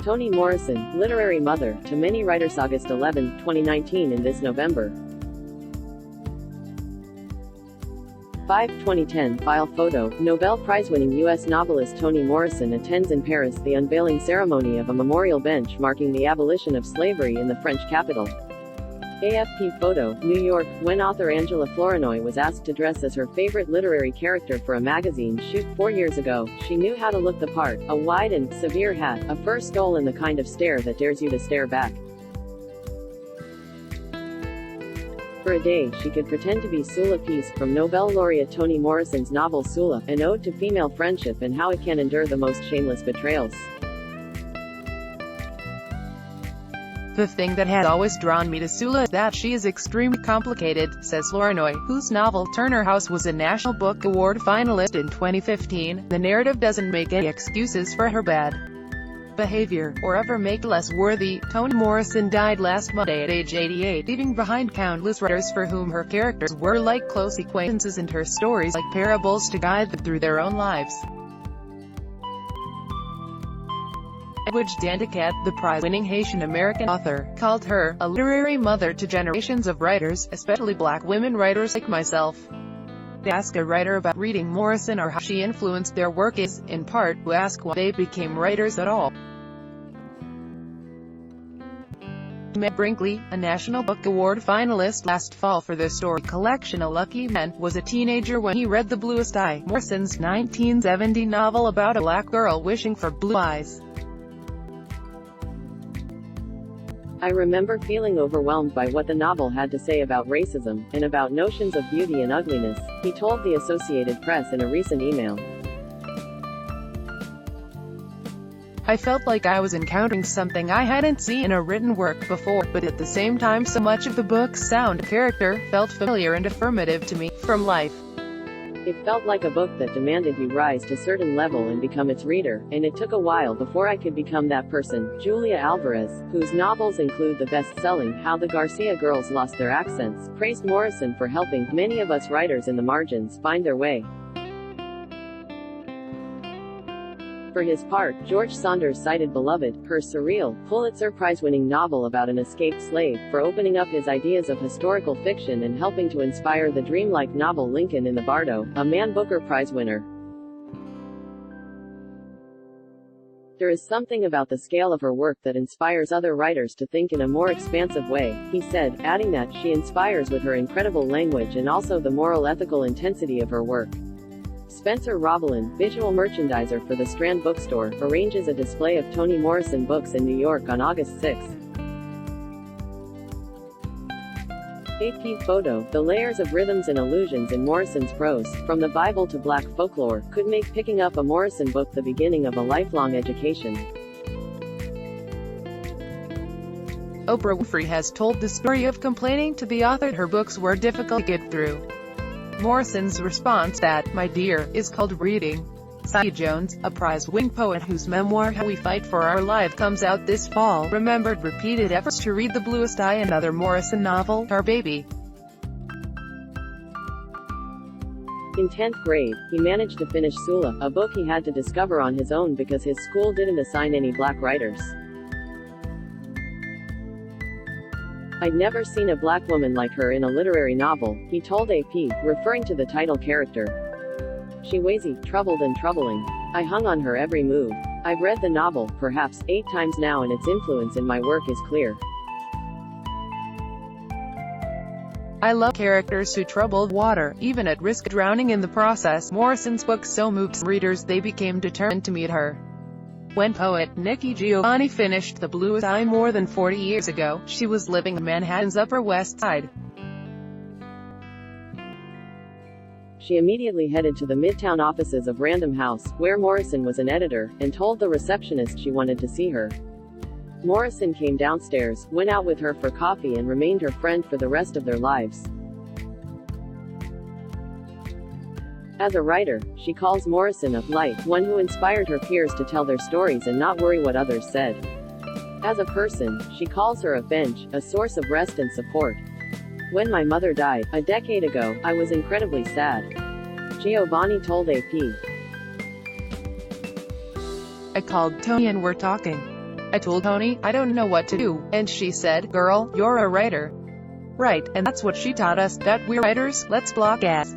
Toni Morrison, literary mother, to many writers. August 11, 2019. In this November 5, 2010, file photo, Nobel Prize-winning US novelist Toni Morrison attends in Paris the unveiling ceremony of a memorial bench marking the abolition of slavery in the French capital. AFP Photo, New York. When author Angela Flournoy was asked to dress as her favorite literary character for a magazine shoot 4 years ago, she knew how to look the part: a wide and severe hat, a fur stole, and the kind of stare that dares you to stare back. For a day, she could pretend to be Sula Peace, from Nobel laureate Toni Morrison's novel Sula, an ode to female friendship and how it can endure the most shameless betrayals. The thing that has always drawn me to Sula is that she is extremely complicated, says Flournoy, whose novel Turner House was a National Book Award finalist in 2015. The narrative doesn't make any excuses for her bad behavior, or ever make less worthy. Toni Morrison died last Monday at age 88, leaving behind countless writers for whom her characters were like close acquaintances and her stories like parables to guide them through their own lives. Edwidge Danticat, the prize-winning Haitian-American author, called her a literary mother to generations of writers, especially black women writers like myself. To ask a writer about reading Morrison or how she influenced their work is, in part, to ask why they became writers at all. Meg Brinkley, a National Book Award finalist last fall for their story collection A Lucky Man, was a teenager when he read The Bluest Eye, Morrison's 1970 novel about a black girl wishing for blue eyes. I remember feeling overwhelmed by what the novel had to say about racism, and about notions of beauty and ugliness, he told the Associated Press in a recent email. I felt like I was encountering something I hadn't seen in a written work before, but at the same time so much of the book's sound character felt familiar and affirmative to me, from life. It felt like a book that demanded you rise to a certain level and become its reader, and it took a while before I could become that person. Julia Alvarez, whose novels include the best-selling How the Garcia Girls Lost Their Accents, praised Morrison for helping many of us writers in the margins find their way. For his part, George Saunders cited Beloved, her surreal, Pulitzer Prize-winning novel about an escaped slave, for opening up his ideas of historical fiction and helping to inspire the dreamlike novel Lincoln in the Bardo, a Man Booker Prize winner. There is something about the scale of her work that inspires other writers to think in a more expansive way, he said, adding that she inspires with her incredible language and also the moral ethical intensity of her work. Spencer Rovelin, visual merchandiser for the Strand Bookstore, arranges a display of Toni Morrison books in New York on August 6. AP Photo, the layers of rhythms and allusions in Morrison's prose, from the Bible to black folklore, could make picking up a Morrison book the beginning of a lifelong education. Oprah Winfrey has told the story of complaining to the author her books were difficult to get through. Morrison's response that, my dear, is called reading. Cy Jones, a prize-winning poet whose memoir How We Fight for Our Life comes out this fall, remembered repeated efforts to read The Bluest Eye, another Morrison novel, Our Baby. In 10th grade, he managed to finish Sula, a book he had to discover on his own because his school didn't assign any black writers. I'd never seen a black woman like her in a literary novel, he told AP, referring to the title character. She wazy, troubled and troubling. I hung on her every move. I've read the novel, perhaps, 8 times now, and its influence in my work is clear. I love characters who troubled water, even at risk of drowning in the process. Morrison's books so moved readers they became determined to meet her. When poet Nikki Giovanni finished The Bluest Eye more than 40 years ago, she was living on Manhattan's Upper West Side. She immediately headed to the Midtown offices of Random House, where Morrison was an editor, and told the receptionist she wanted to see her. Morrison came downstairs, went out with her for coffee, and remained her friend for the rest of their lives. As a writer, she calls Morrison a light, one who inspired her peers to tell their stories and not worry what others said. As a person, she calls her a bench, a source of rest and support. When my mother died, a decade ago, I was incredibly sad. Giovanni told AP. I called Toni and we're talking. I told Toni, I don't know what to do, and she said, girl, you're a writer. Right, and that's what she taught us, that we're writers, let's block ads.